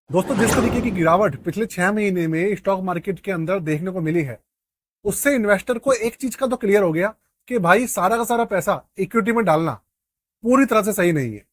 दोस्तों, जिस तरीके की गिरावट पिछले 6 महीने में स्टॉक मार्केट के अंदर देखने को मिली है, उससे इन्वेस्टर को एक चीज का तो क्लियर हो गया कि भाई सारा का सारा पैसा इक्विटी में डालना पूरी तरह से सही नहीं है।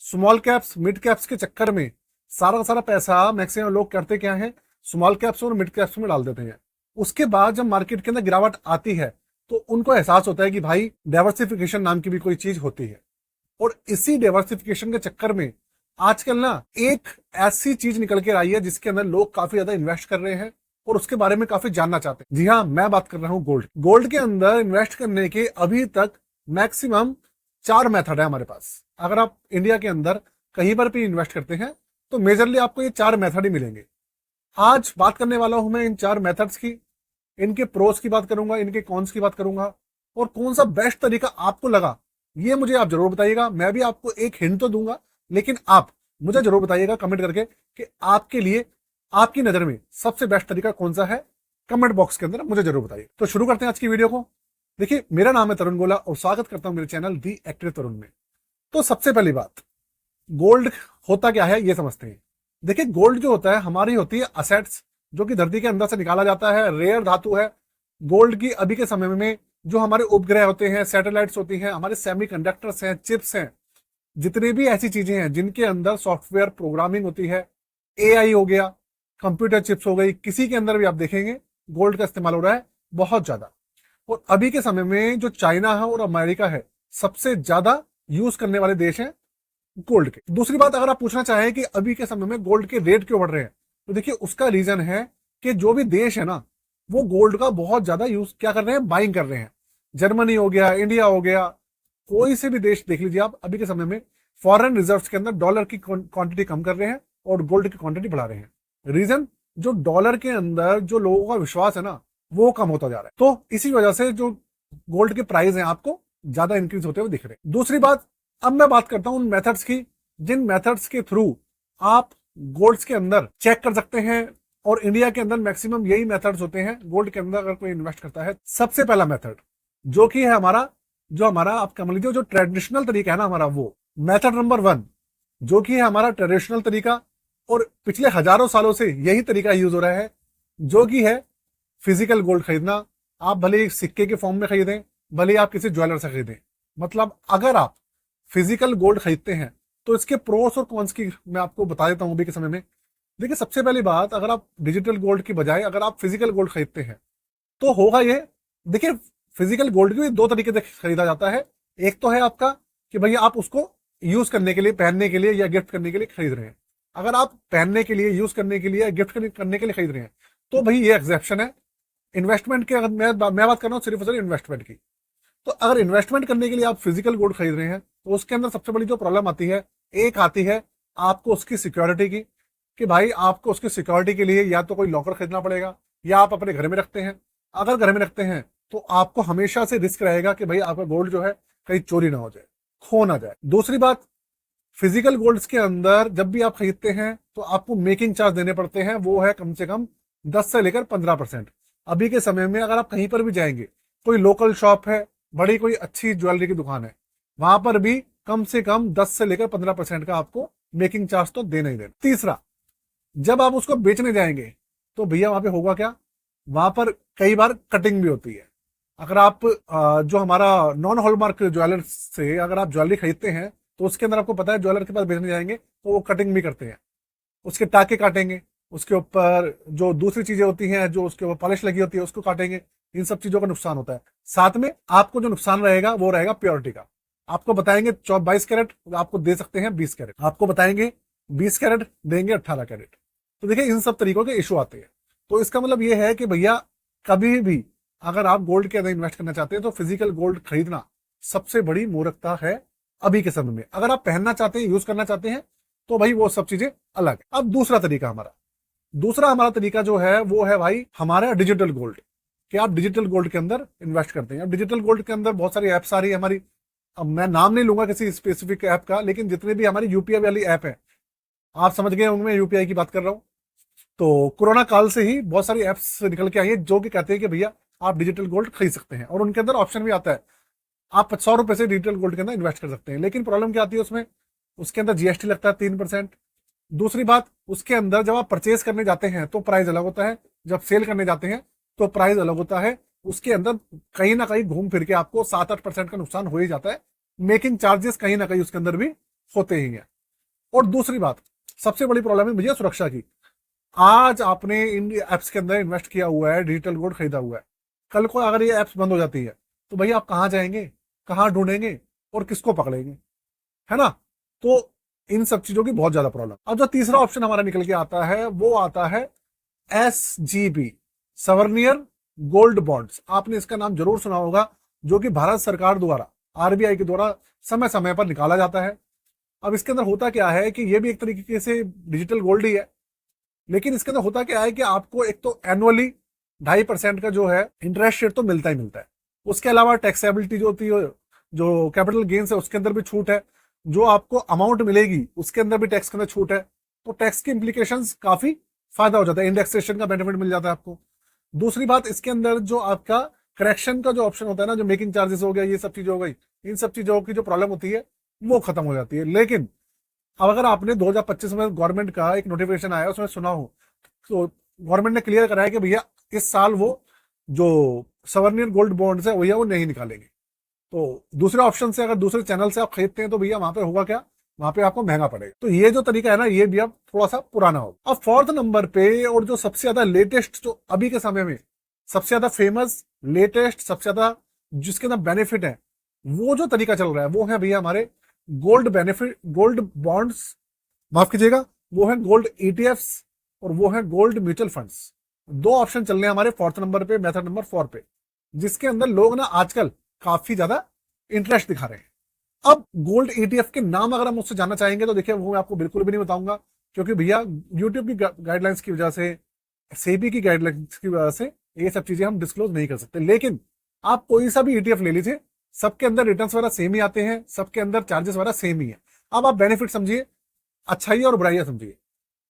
स्मॉल कैप्स मिड कैप्स के चक्कर में सारा का सारा पैसा मैक्सिमम लोग करते क्या है, स्मॉल कैप्स और मिड कैप्स में डाल देते हैं। उसके बाद जब मार्केट के अंदर गिरावट आती है तो उनको एहसास होता है कि भाई डाइवर्सिफिकेशन नाम की भी कोई चीज होती है। और इसी डाइवर्सिफिकेशन के चक्कर में आजकल ना एक ऐसी चीज निकल के आई है जिसके अंदर लोग काफी ज्यादा इन्वेस्ट कर रहे हैं और उसके बारे में काफी जानना चाहते हैं। जी हाँ, मैं बात कर रहा हूं गोल्ड। गोल्ड के अंदर इन्वेस्ट करने के अभी तक मैक्सिमम 4 मेथड है हमारे पास। अगर आप इंडिया के अंदर कहीं पर भी इन्वेस्ट करते हैं तो मेजरली आपको ये 4 मेथड ही मिलेंगे। आज बात करने वाला हूं मैं इन 4 मेथड्स की, इनके प्रोस की बात करूंगा, इनके कॉन्स की बात करूंगा और कौन सा बेस्ट तरीका आपको लगा ये मुझे आप जरूर बताइएगा। मैं भी आपको एक हिंट तो दूंगा, लेकिन आप मुझे जरूर बताइएगा कमेंट करके कि आपके लिए, आपकी नजर में सबसे बेस्ट तरीका कौन सा है। कमेंट बॉक्स के अंदर मुझे जरूर बताइए। तो शुरू करते हैं आज की वीडियो को। देखिए, मेरा नाम है तरुण गोला और स्वागत करता हूं मेरे चैनल दी एक्टिव तरुण में। तो सबसे पहली बात, गोल्ड होता क्या है ये समझते हैं। देखिए, गोल्ड जो होता है हमारी होती है असेट्स, जो कि धरती के अंदर से निकाला जाता है, रेयर धातु है। गोल्ड की अभी के समय में जो हमारे उपग्रह होते हैं, सैटेलाइट्स होती हैं, हमारे सेमीकंडक्टर्स हैं, चिप्स हैं, जितनी भी ऐसी चीजें हैं जिनके अंदर सॉफ्टवेयर प्रोग्रामिंग होती है, एआई हो गया, कंप्यूटर चिप्स हो गई, किसी के अंदर भी आप देखेंगे गोल्ड का इस्तेमाल हो रहा है बहुत ज्यादा। और अभी के समय में जो चाइना है और अमेरिका है, सबसे ज्यादा यूज करने वाले देश हैं गोल्ड के। दूसरी बात, अगर आप पूछना चाहें कि अभी के समय में गोल्ड के रेट क्यों बढ़ रहे हैं, तो देखिए उसका रीजन है कि जो भी देश है ना, वो गोल्ड का बहुत ज्यादा यूज क्या कर रहे हैं, बाइंग कर रहे हैं। जर्मनी हो गया, इंडिया हो गया, कोई से भी देश देख लीजिए आप, अभी के समय में फॉरेन रिजर्व्स के अंदर डॉलर की क्वांटिटी कम कर रहे हैं और गोल्ड की क्वांटिटी बढ़ा रहे हैं। रीजन, जो डॉलर के अंदर जो लोगों का विश्वास है ना, वो कम होता जा रहा है। तो इसी वजह से जो गोल्ड के प्राइस हैं आपको ज्यादा इंक्रीज होते हुए दिख रहे हैं। दूसरी बात, अब मैं बात करता हूं उन मेथड्स की जिन मेथड्स के थ्रू आप गोल्ड्स के अंदर चेक कर सकते हैं। और इंडिया के अंदर मैक्सिमम यही मेथड्स होते हैं गोल्ड के अंदर अगर कोई इन्वेस्ट करता है। सबसे पहला मेथड जो कि है हमारा, जो हमारा आप कह लीजिए जो ट्रेडिशनल तरीका है ना हमारा, वो मेथड नंबर 1 जो कि है हमारा ट्रेडिशनल तरीका, और पिछले हजारों सालों से यही तरीका यूज हो रहा है, जो कि है फिजिकल गोल्ड खरीदना। आप भले ही सिक्के के फॉर्म में खरीदें, भले ही आप किसी ज्वेलर से खरीदें, मतलब अगर आप फिजिकल गोल्ड खरीदते हैं तो इसके प्रोस और कॉन्स की मैं आपको बता देता हूं अभी के समय में। देखिए, सबसे पहली बात, अगर आप डिजिटल गोल्ड की बजाय अगर आप फिजिकल गोल्ड खरीदते हैं तो होगा ये। देखिए, फिजिकल गोल्ड की 2 तरीके से खरीदा जाता है। एक तो है आपका कि भैया आप उसको यूज करने के लिए, पहनने के लिए या गिफ्ट करने के लिए खरीद रहे हैं। अगर आप पहनने के लिए, यूज करने के लिए या गिफ्ट करने के लिए खरीद रहे हैं तो भाई ये एक्सेप्शन है। इन्वेस्टमेंट के, अगर मैं बात कर रहा हूँ सिर्फ और सिर्फ इन्वेस्टमेंट की, तो अगर इन्वेस्टमेंट करने के लिए आप फिजिकल गोल्ड खरीद रहे हैं तो उसके अंदर सबसे बड़ी जो प्रॉब्लम आती है, एक आती है आपको उसकी सिक्योरिटी की, कि भाई आपको उसकी सिक्योरिटी के लिए या तो कोई लॉकर खरीदना पड़ेगा या आप अपने घर में रखते हैं। अगर घर में रखते हैं तो आपको हमेशा से रिस्क रहेगा कि भाई आपका गोल्ड जो है कहीं चोरी ना हो जाए, खो ना जाए। दूसरी बात, फिजिकल गोल्ड्स के अंदर जब भी आप खरीदते हैं तो आपको मेकिंग चार्ज देने पड़ते हैं, वो है कम से कम 10 से लेकर 15%। अभी के समय में अगर आप कहीं पर भी जाएंगे, कोई लोकल शॉप है, बड़ी कोई अच्छी ज्वेलरी की दुकान है, वहां पर भी कम से कम 10 से लेकर 15% का आपको मेकिंग चार्ज तो देना ही देना। तीसरा, जब आप उसको बेचने जाएंगे तो भैया वहां पे होगा क्या, वहां पर कई बार कटिंग भी होती है। अगर आप जो हमारा नॉन हॉलमार्क ज्वेलर से अगर आप ज्वेलरी खरीदते हैं तो उसके अंदर आपको पता है ज्वेलर के पास बेचने जाएंगे तो वो कटिंग भी करते हैं, उसके टाके काटेंगे, उसके ऊपर जो दूसरी चीजें होती हैं, जो उसके ऊपर पॉलिश लगी होती है उसको काटेंगे। इन सब चीजों का नुकसान होता है। साथ में आपको जो नुकसान रहेगा वो रहेगा प्योरिटी का। आपको बताएंगे 22 कैरेट, आपको दे सकते हैं 20 कैरेट, आपको बताएंगे 20 कैरेट, देंगे 18 कैरेट। तो देखिए, इन सब तरीकों के इशू आते हैं। तो इसका मतलब ये है कि भैया कभी भी अगर आप गोल्ड के अंदर इन्वेस्ट करना चाहते हैं तो फिजिकल गोल्ड खरीदना सबसे बड़ी मूर्खता है अभी के समय में। अगर आप पहनना चाहते हैं, यूज करना चाहते हैं, तो भाई वो सब चीजें अलग है। अब दूसरा हमारा तरीका जो है वो है भाई हमारा डिजिटल गोल्ड, कि आप डिजिटल गोल्ड के अंदर इन्वेस्ट करते हैं। अब डिजिटल गोल्ड के अंदर बहुत सारी एप्स आ रही है हमारी, अब मैं नाम नहीं लूंगा किसी स्पेसिफिक ऐप का, लेकिन जितने भी हमारी यूपीआई वाली ऐप है, आप समझ गए होंगे मैं यूपीआई की बात कर रहा हूं। तो कोरोना काल से ही बहुत सारी एप्स निकल के आई है जो कि कहते हैं कि भैया आप डिजिटल गोल्ड खरीद सकते हैं, और उनके अंदर ऑप्शन भी आता है आप 100 रुपए से डिजिटल गोल्ड के अंदर इन्वेस्ट कर सकते हैं। लेकिन प्रॉब्लम क्या आती है उसमें, उसके अंदर जीएसटी लगता है 3%, दूसरी बात, उसके अंदर जब आप परचेज करने जाते हैं तो प्राइस अलग होता है, जब सेल करने जाते हैं तो प्राइस अलग होता है। उसके अंदर कहीं ना कहीं घूम फिर के आपको 7-8% का नुकसान हो ही जाता है। मेकिंग चार्जेस कहीं ना कहीं उसके अंदर भी होते ही हैं। और दूसरी बात, सबसे बड़ी प्रॉब्लम है मुझे सुरक्षा की। आज आपने इन एप्स के अंदर इन्वेस्ट किया हुआ है, डिजिटल गोल्ड खरीदा हुआ है, कल को अगर ये एप्स बंद हो जाती है तो भैया आप कहाँ जाएंगे, कहाँ ढूंढेंगे और किसको पकड़ेंगे, है ना। तो इन सब चीजों की बहुत ज्यादा प्रॉब्लम। अब जो तीसरा ऑप्शन हमारा निकल के आता है वो आता है SGB, सवर्नियर गोल्ड बॉन्ड्स। आपने इसका नाम जरूर सुना होगा, जो कि भारत सरकार द्वारा, RBI के द्वारा समय समय पर निकाला जाता है। अब इसके अंदर होता क्या है कि ये भी एक तरीके से डिजिटल गोल्ड ही है, लेकिन इसके अंदर होता क्या है कि आपको एक तो एनुअली 2.5% का जो है इंटरेस्ट रेट तो मिलता ही मिलता है। उसके अलावा टैक्सेबिलिटी जो होती है, जो कैपिटल गेन्स है उसके अंदर भी छूट है, जो आपको अमाउंट मिलेगी उसके अंदर भी टैक्स के अंदर छूट है। तो टैक्स की इंप्लीकेशंस काफी फायदा हो जाता है, इंडेक्सेशन का बेनिफिट मिल जाता है आपको। दूसरी बात, इसके अंदर जो आपका करेक्शन का जो ऑप्शन होता है ना, जो मेकिंग चार्जेस हो गया, ये सब चीजें हो गई, इन सब चीजों की जो प्रॉब्लम होती है वो खत्म हो जाती है। लेकिन अब अगर आपने 2025 में गवर्नमेंट का एक नोटिफिकेशन आया उसमें सुना हो, तो गवर्नमेंट ने क्लियर कराया कि भैया इस साल वो जो सवर्नियर गोल्ड बॉन्ड्स है भैया वो नहीं निकालेंगे। तो दूसरे ऑप्शन से, अगर दूसरे चैनल से आप खरीदते हैं तो भैया वहां पे होगा क्या, वहां पे आपको महंगा पड़ेगा। तो ये जो तरीका है ना, ये भी अब थोड़ा सा पुराना होगा। अब फोर्थ नंबर पे, और जो सबसे ज्यादा लेटेस्ट, जो अभी के समय में सबसे ज्यादा फेमस, लेटेस्ट, सबसे ज्यादा जिसके अंदर बेनिफिट है, वो जो तरीका चल रहा है वो है भैया हमारे गोल्ड बेनिफिट, गोल्ड बॉन्ड्स, माफ कीजिएगा, वो है गोल्ड ETFs और वो है गोल्ड म्यूचुअल फंड्स। दो ऑप्शन चल रहे हैं हमारे फोर्थ नंबर पे, मेथड नंबर 4 पे, जिसके अंदर लोग ना आजकल काफी ज्यादा इंटरेस्ट दिखा रहे हैं। अब गोल्ड ETF के नाम अगर हम मुझसे जानना चाहेंगे तो देखिए वो मैं आपको बिल्कुल भी नहीं बताऊंगा, क्योंकि भैया यूट्यूब की गाइडलाइंस की वजह से, सेबी की गाइडलाइंस की वजह से ये सब चीजें हम डिस्क्लोज नहीं कर सकते। लेकिन आप कोई सा भी ETF ले लीजिए, सबके अंदर रिटर्न्स वगैरह सेम ही आते हैं, सबके अंदर चार्जेस वगैरह सेम ही है। अब आप बेनिफिट समझिए, अच्छाई और बुराइयां समझिए।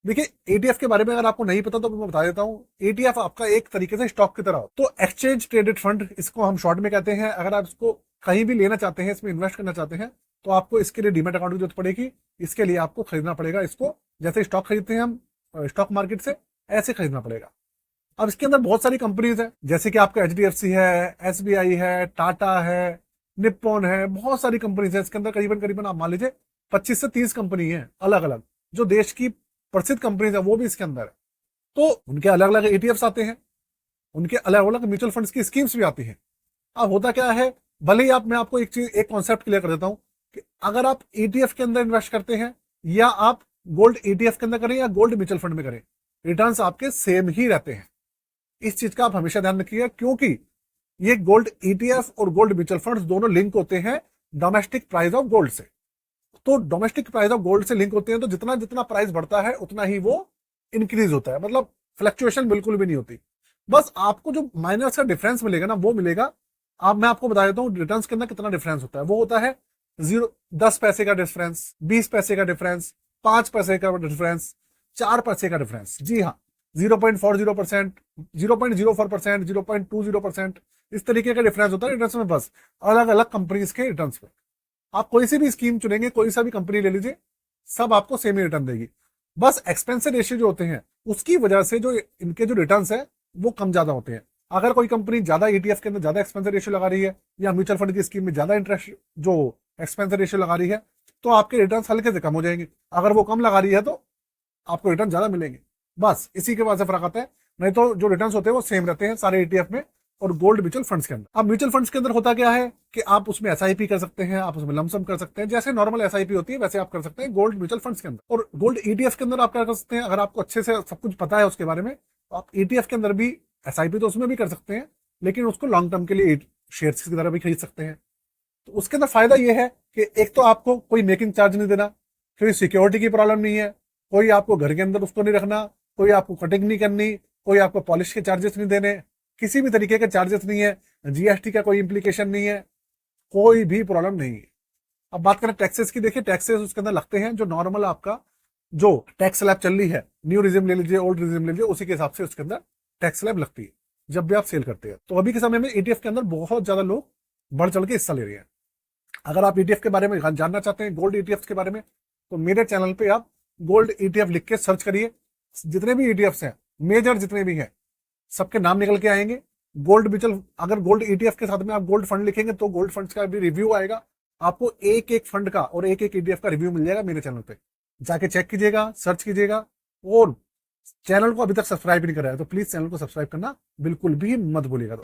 देखिए ETF के बारे में अगर आपको नहीं पता तो मैं बता देता हूँ। ETF आपका एक तरीके से स्टॉक की तरह हो, तो एक्सचेंज ट्रेडेड फंड इसको हम शॉर्ट में कहते हैं। अगर आप इसको कहीं भी लेना चाहते हैं, इसमें इन्वेस्ट करना चाहते हैं, तो आपको इसके लिए डीमैट अकाउंट की जरूरत पड़ेगी। इसके लिए आपको खरीदना पड़ेगा इसको, जैसे स्टॉक खरीदते हैं हम स्टॉक मार्केट से, ऐसे खरीदना पड़ेगा। अब इसके अंदर बहुत सारी कंपनीज है, जैसे कि आपका HDFC है, SBI है, टाटा है, निप्पॉन है, बहुत सारी कंपनीज है। इसके अंदर करीबन करीबन आप मान लीजिए 25 से 30 कंपनी है अलग अलग, जो देश की प्रसिद्ध कंपनीज है वो भी इसके अंदर है। तो उनके अलग अलग ETFs आते हैं, उनके अलग अलग म्यूचुअल फंड्स की स्कीम्स भी आती हैं। अब होता क्या है, भले ही मैं आपको एक चीज, एक कॉन्सेप्ट क्लियर कर देता हूं कि अगर आप ETF के अंदर इन्वेस्ट करते हैं या आप गोल्ड ETF के अंदर करें या गोल्ड म्यूचुअल फंड में करें, रिटर्न्स आपके सेम ही रहते हैं। इस चीज का आप हमेशा ध्यान रखिए, क्योंकि ये गोल्ड ETF और गोल्ड म्यूचुअल फंड्स दोनों लिंक होते हैं डोमेस्टिक प्राइस ऑफ गोल्ड से। तो डोमेस्टिक प्राइस ऑफ गोल्ड से लिंक होते हैं, तो जितना जितना प्राइस बढ़ता है उतना ही वो इंक्रीज होता है, मतलब फ्लक्चुएशन बिल्कुल भी नहीं होती। बस आपको जो माइनस का डिफरेंस मिलेगा ना, वो मिलेगा। अब मैं आपको बता देता हूँ रिटर्न्स के अंदर कितना डिफरेंस होता है। वो होता है 10 पैसे का डिफरेंस, 20 पैसे का डिफरेंस, 5 पैसे का डिफरेंस, 4 पैसे का डिफरेंस। जी हाँ, 0.40%, 0.04%, 0.20%, इस तरीके का डिफरेंस होता है रिटर्न्स में, बस अलग अलग कंपनीज के रिटर्न्स पे। आप कोई सी भी स्कीम चुनेंगे, कोई सा भी कंपनी ले लीजिए, सब आपको सेम ही रिटर्न देगी। बस एक्सपेंसिव रेशियो जो होते हैं उसकी वजह से जो इनके जो रिटर्न्स है वो कम ज्यादा होते हैं। अगर कोई कंपनी ज्यादा ETF के अंदर ज्यादा एक्सपेंसिव रेशियो लगा रही है, या म्यूचुअल फंड की स्कीम में ज्यादा इंटरेस्ट जो एक्सपेंसिव रेशियो लगा रही है, तो आपके रिटर्न हल्के से कम हो जाएंगे। अगर वो कम लगा रही है तो आपको रिटर्न ज्यादा मिलेंगे। बस इसी के वजह से फर्क आता है, नहीं तो जो रिटर्न्स होते हैं वो सेम रहते हैं सारे ETF में और गोल्ड म्यूचुअल फंड्स के अंदर। अब म्यूचुअल फंड्स के अंदर होता क्या है कि आप उसमें SIP कर सकते हैं, आप उसमें लमसम कर सकते हैं, जैसे नॉर्मल SIP होती है वैसे आप कर सकते हैं गोल्ड म्यूचुअल फंड्स के अंदर। और गोल्ड ETF के अंदर आप क्या कर सकते हैं, अगर आपको अच्छे से सब कुछ पता है उसके बारे में, तो आप ETF के अंदर भी SIP तो उसमें भी कर सकते हैं, लेकिन उसको लॉन्ग टर्म के लिए शेयर्स की तरह भी खरीद सकते हैं। तो उसके अंदर फायदा यह है कि एक तो आपको कोई मेकिंग चार्ज नहीं देना, कोई सिक्योरिटी की प्रॉब्लम नहीं है, कोई आपको घर के अंदर उसको नहीं रखना, कोई आपको कटिंग नहीं करनी, कोई आपको पॉलिश के चार्जेस नहीं देने, किसी भी तरीके के चार्जेस नहीं है, GST का कोई इंप्लीकेशन नहीं है, कोई भी प्रॉब्लम नहीं है। अब बात करें टैक्सेस की, देखिए टैक्सेस उसके अंदर लगते हैं जो नॉर्मल आपका जो टैक्स स्लैब चल रही है, न्यू रिजिम ले लीजिए, ओल्ड रिजिम ले लीजिए, उसी के हिसाब से उसके अंदर टैक्स स्लैब लगती है जब भी आप सेल करते हैं। तो अभी के समय में ETF के अंदर बहुत ज्यादा लोग बढ़ चढ़ के हिस्सा ले रहे हैं। अगर आप ETF के बारे में जानना चाहते हैं, गोल्ड ETFs के बारे में, तो मेरे चैनल पे आप गोल्ड ईटीएफ लिख के सर्च करिए, जितने भी ईटीएफ्स हैं, मेजर जितने भी हैं, सबके नाम निकल के आएंगे। गोल्ड म्यूचुअल, अगर गोल्ड ईटीएफ के साथ में आप गोल्ड फंड लिखेंगे तो गोल्ड फंड्स का भी रिव्यू आएगा। आपको एक एक फंड का और एक एक ईटीएफ का रिव्यू मिल जाएगा मेरे चैनल पे, जाके चेक कीजिएगा, सर्च कीजिएगा। और चैनल को अभी तक सब्सक्राइब नहीं करा है तो प्लीज चैनल को सब्सक्राइब करना बिल्कुल भी मत भूलिएगा।